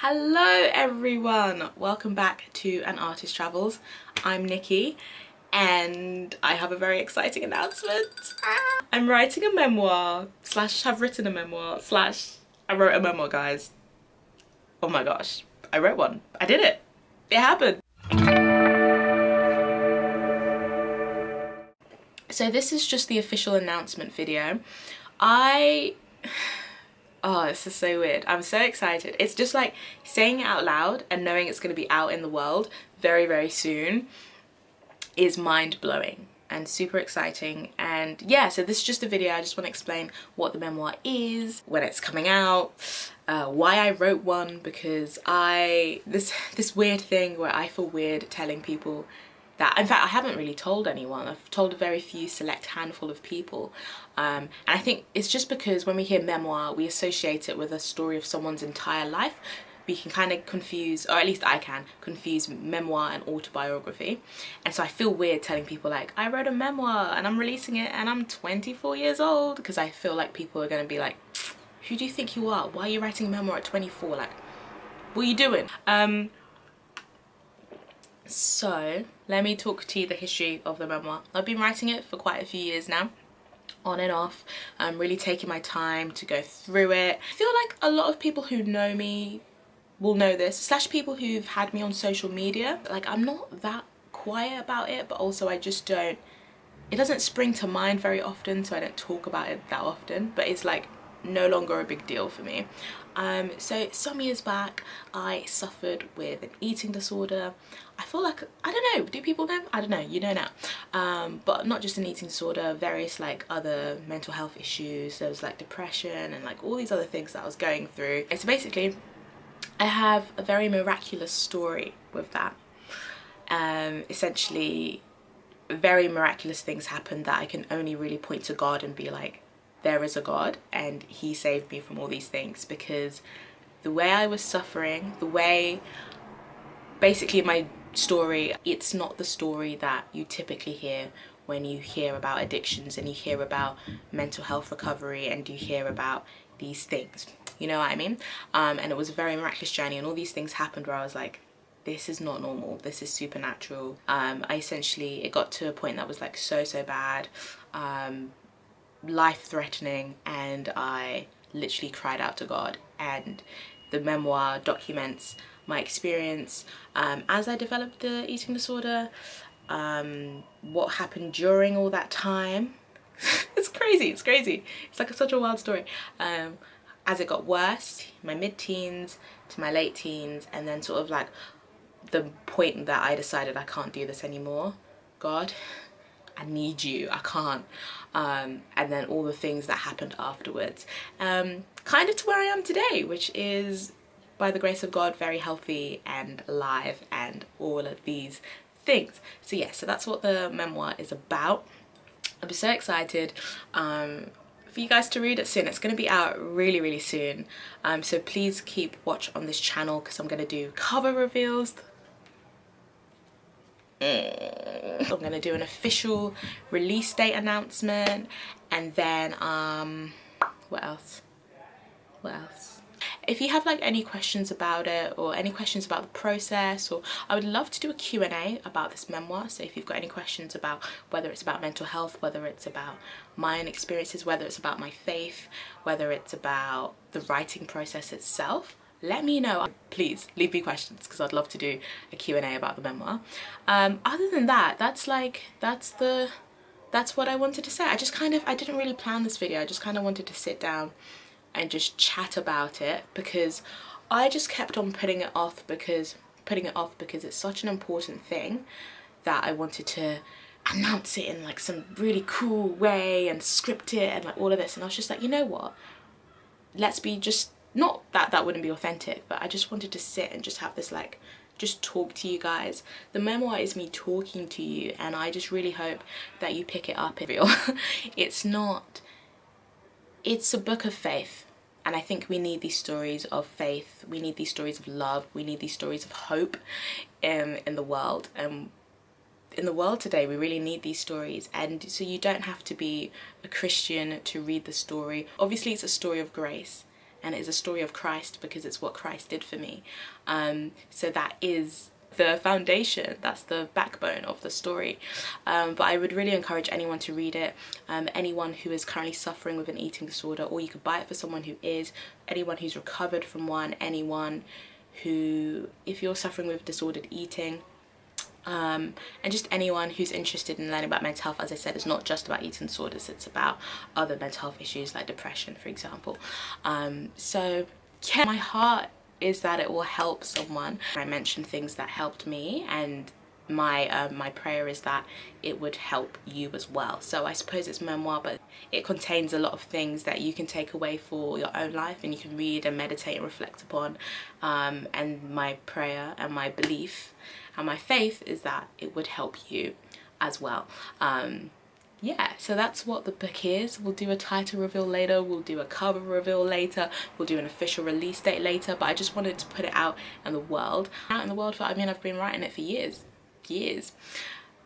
Hello everyone, welcome back to An Artist Travels. I'm Nikki and I have a very exciting announcement. I'm writing a memoir slash have written a memoir slash I wrote a memoir, guys. Oh my gosh, I wrote one. I did it. It happened. So this is just the official announcement video. Oh, this is so weird. I'm so excited. It's just like saying it out loud and knowing it's going to be out in the world very, very soon is mind-blowing and super exciting. And yeah, so this is just a video. I just want to explain what the memoir is, when it's coming out, why I wrote one, because this weird thing where I feel weird telling people that, in fact, I haven't really told anyone. I've told a very few select handful of people. And I think it's just because when we hear memoir, we associate it with a story of someone's entire life. We can kind of confuse, or at least I can, confuse memoir and autobiography. And so I feel weird telling people like, I wrote a memoir and I'm releasing it and I'm 24 years old, because I feel like people are going to be like, who do you think you are? Why are you writing a memoir at 24? Like, what are you doing? So let me talk to you the history of the memoir. I've been writing it for quite a few years now, on and off. I'm really taking my time to go through it. I feel like a lot of people who know me will know this, slash people who've had me on social media. Like, I'm not that quiet about it, but also I just don't, it doesn't spring to mind very often, so I don't talk about it that often, but it's like no longer a big deal for me. So some years back I suffered with an eating disorder. I feel like, I don't know, do people know? I don't know, you know now. But not just an eating disorder, various like other mental health issues. There was like depression and like all these other things that I was going through. And so basically I have a very miraculous story with that. Essentially very miraculous things happened that I can only really point to God and be like, there is a God and he saved me from all these things. Because the way I was suffering, the way, basically my story, it's not the story that you typically hear when you hear about addictions and you hear about mental health recovery and you hear about these things, you know what I mean? And it was a very miraculous journey, and all these things happened where I was like, this is not normal, this is supernatural. It got to a point that was like so bad, life-threatening, and I literally cried out to God. And the memoir documents my experience as I developed the eating disorder, what happened during all that time. It's crazy, it's like such a wild story. As it got worse, my mid-teens to my late teens, and then sort of like the point that I decided I can't do this anymore. God, I need you, I can't. And then all the things that happened afterwards, kind of to where I am today, which is, by the grace of God, very healthy and alive and all of these things. So yeah, so that's what the memoir is about. I'm so excited for you guys to read it soon. It's going to be out really soon. So please keep watch on this channel, because I'm going to do cover reveals. I'm going to do an official release date announcement, and then what else? If you have like any questions about it, or any questions about the process, or I would love to do a Q&A about this memoir. So if you've got any questions about whether it's about mental health, whether it's about my own experiences, whether it's about my faith, whether it's about the writing process itself, let me know. Please leave me questions, because I'd love to do a Q&A about the memoir. Other than that, that's what I wanted to say. I didn't really plan this video. I just kind of wanted to sit down and just chat about it, because I just kept on putting it off because it's such an important thing that I wanted to announce it in like some really cool way and script it and like all of this. And I was just like, you know what, let's be just, not that that wouldn't be authentic, but I just wanted to sit and just have this like, just talk to you guys. The memoir is me talking to you, and I just really hope that you pick it up. It's a book of faith, and I think we need these stories of faith, we need these stories of love, we need these stories of hope in the world. In the world today, we really need these stories. And so you don't have to be a Christian to read the story. Obviously it's a story of grace, and it is a story of Christ because it's what Christ did for me. So that is the foundation, that's the backbone of the story. But I would really encourage anyone to read it, anyone who is currently suffering with an eating disorder, or you could buy it for someone who is, anyone who's recovered from one, anyone who, if you're suffering with disordered eating, and just anyone who's interested in learning about mental health. As I said, it's not just about eating disorders, it's about other mental health issues like depression, for example. So yeah, my heart is that it will help someone. I mentioned things that helped me, and my prayer is that it would help you as well. So I suppose it's memoir, but it contains a lot of things that you can take away for your own life, and you can read and meditate and reflect upon. And my prayer and my belief and my faith is that it would help you as well. Yeah, so that's what the book is. We'll do a title reveal later, we'll do a cover reveal later, we'll do an official release date later, but I just wanted to put it out in the world. Out in the world for, I mean, I've been writing it for years.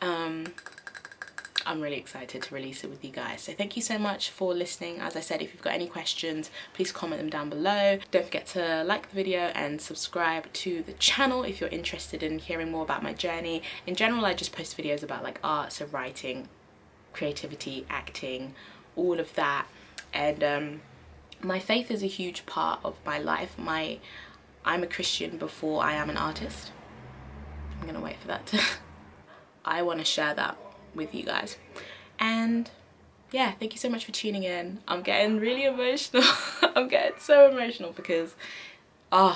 I'm really excited to release it with you guys. So thank you so much for listening. As I said, if you've got any questions, please comment them down below. Don't forget to like the video and subscribe to the channel if you're interested in hearing more about my journey. In general, I just post videos about like art, so writing, creativity, acting, all of that. And my faith is a huge part of my life. I'm a Christian before I am an artist. I'm gonna wait for that to I want to share that with you guys. And yeah, thank you so much for tuning in. I'm getting really emotional. I'm getting so emotional because I'm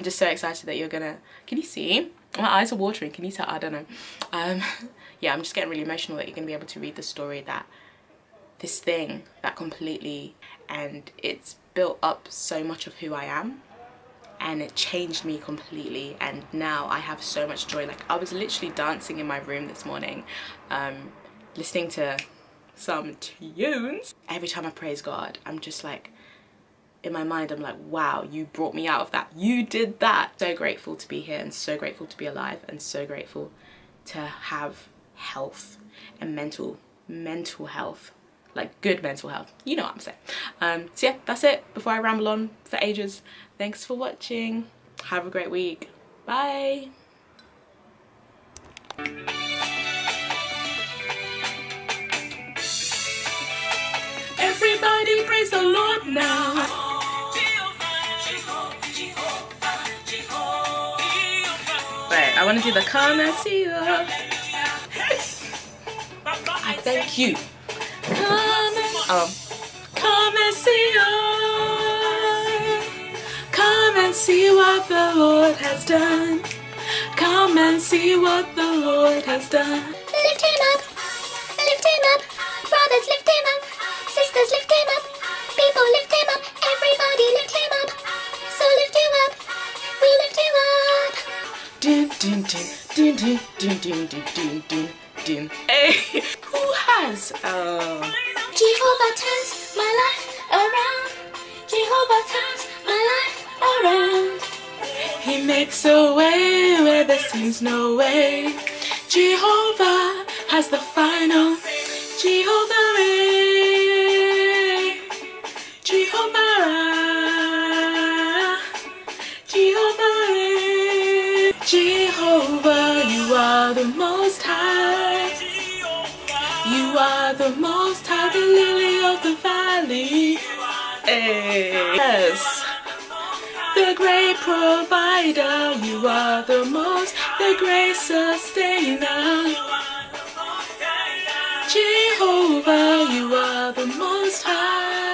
just so excited that you're gonna, can you see? My eyes are watering, can you tell? I don't know. Yeah, I'm just getting really emotional that you're gonna be able to read the story, that this thing that completely, and it's built up so much of who I am, and it changed me completely, and now I have so much joy. Like, I was literally dancing in my room this morning, listening to some tunes. Every time I praise God, I'm just like, in my mind, I'm like, wow, you brought me out of that. You did that. So grateful to be here, and so grateful to be alive, and so grateful to have health and mental health, like good mental health, you know what I'm saying. So yeah, that's it. Before I ramble on for ages, thanks for watching. Have a great week. Bye. Everybody praise the Lord now. Right, I want to do the come and see you. I thank you. Come and see you. Come and see what the Lord has done. Come and see what the Lord has done. Lift him up, brothers lift him up, sisters lift him up, people lift him up, everybody lift him up. So lift him up, we lift him up. Dun dun dun dun dun dun dun dun dun dun. Hey, who has? Jehovah turns my life around. Jehovah turns my life around. He makes a way where there seems no way. Jehovah has the final. Jehovah reign. Jehovah. Jehovah reign. Jehovah, you are the most high. You are the most high, the lily of the valley. Hey. Yes. The great provider, you are the most, the great sustainer. Jehovah, you are the most high.